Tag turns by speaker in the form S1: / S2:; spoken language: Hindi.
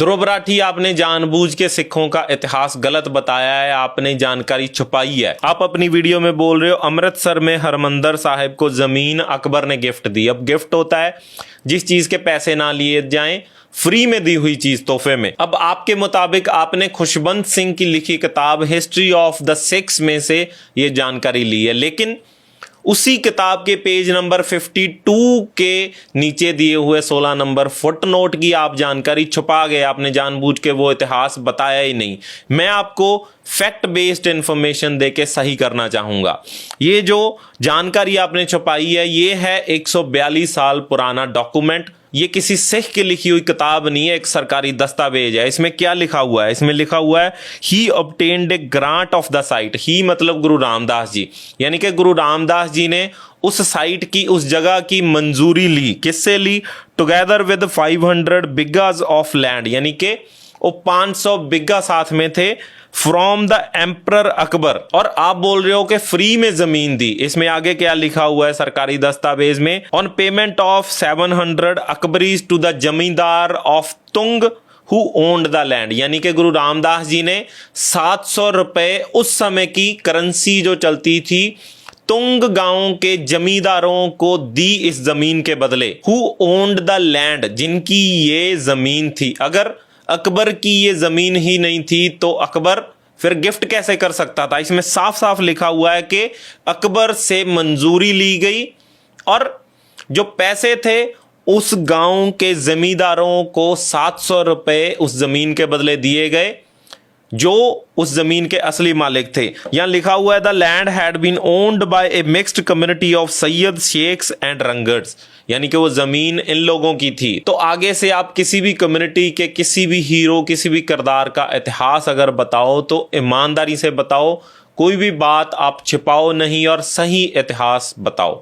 S1: ध्रुव राठी, आपने जानबूझ के सिखों का इतिहास गलत बताया है, आपने जानकारी छुपाई है। आप अपनी वीडियो में बोल रहे हो अमृतसर में हरमंदिर साहिब को जमीन अकबर ने गिफ्ट दी। अब गिफ्ट होता है जिस चीज के पैसे ना लिए जाएं, फ्री में दी हुई चीज तोहफे में। अब आपके मुताबिक आपने खुशबंत सिंह की लिखी किताब हिस्ट्री ऑफ द सिक्स में से यह जानकारी ली है, लेकिन उसी किताब के पेज नंबर 52 के नीचे दिए हुए 16 नंबर फुटनोट की आप जानकारी छुपा गए। आपने जानबूझ के वो इतिहास बताया ही नहीं। मैं आपको फैक्ट बेस्ड इंफॉर्मेशन देके सही करना चाहूंगा। ये जो जानकारी आपने छुपाई है, ये है 142 साल पुराना डॉक्यूमेंट। ये किसी सिख की लिखी हुई किताब नहीं है, एक सरकारी दस्तावेज है। इसमें क्या लिखा हुआ है? इसमें लिखा हुआ है he obtained a grant of the site. He मतलब गुरु रामदास जी, यानी कि गुरु रामदास जी ने उस साइट की, उस जगह की मंजूरी ली। किससे ली? टुगेदर विद 500 बिग्गास ऑफ लैंड, यानी कि वो 500 बिग्गा साथ में थे, फ्रॉम द एम्परर अकबर। और आप बोल रहे हो कि फ्री में जमीन दी। इसमें आगे क्या लिखा हुआ है सरकारी दस्तावेज में? On payment of 700 Akbaris to the zamindar of Tung who owned the land, यानी कि गुरु रामदास जी ने 700 रुपए उस समय की करेंसी जो चलती थी तुंग गांव के जमींदारों को दी इस जमीन के बदले। हु ओन्ड द लैंड, जिनकी ये जमीन थी। अगर अकबर की ये जमीन ही नहीं थी तो अकबर फिर गिफ्ट कैसे कर सकता था? इसमें साफ साफ लिखा हुआ है कि अकबर से मंजूरी ली गई और जो पैसे थे उस गांव के जमींदारों को 700 रुपए उस जमीन के बदले दिए गए जो उस जमीन के असली मालिक थे। यहां लिखा हुआ है the land had been owned by a mixed community of Sayyid, Sheikhs and Rangars, यानी कि वो जमीन इन लोगों की थी। तो आगे से आप किसी भी कम्युनिटी के किसी भी हीरो, किसी भी किरदार का इतिहास अगर बताओ तो ईमानदारी से बताओ, कोई भी बात आप छिपाओ नहीं और सही इतिहास बताओ।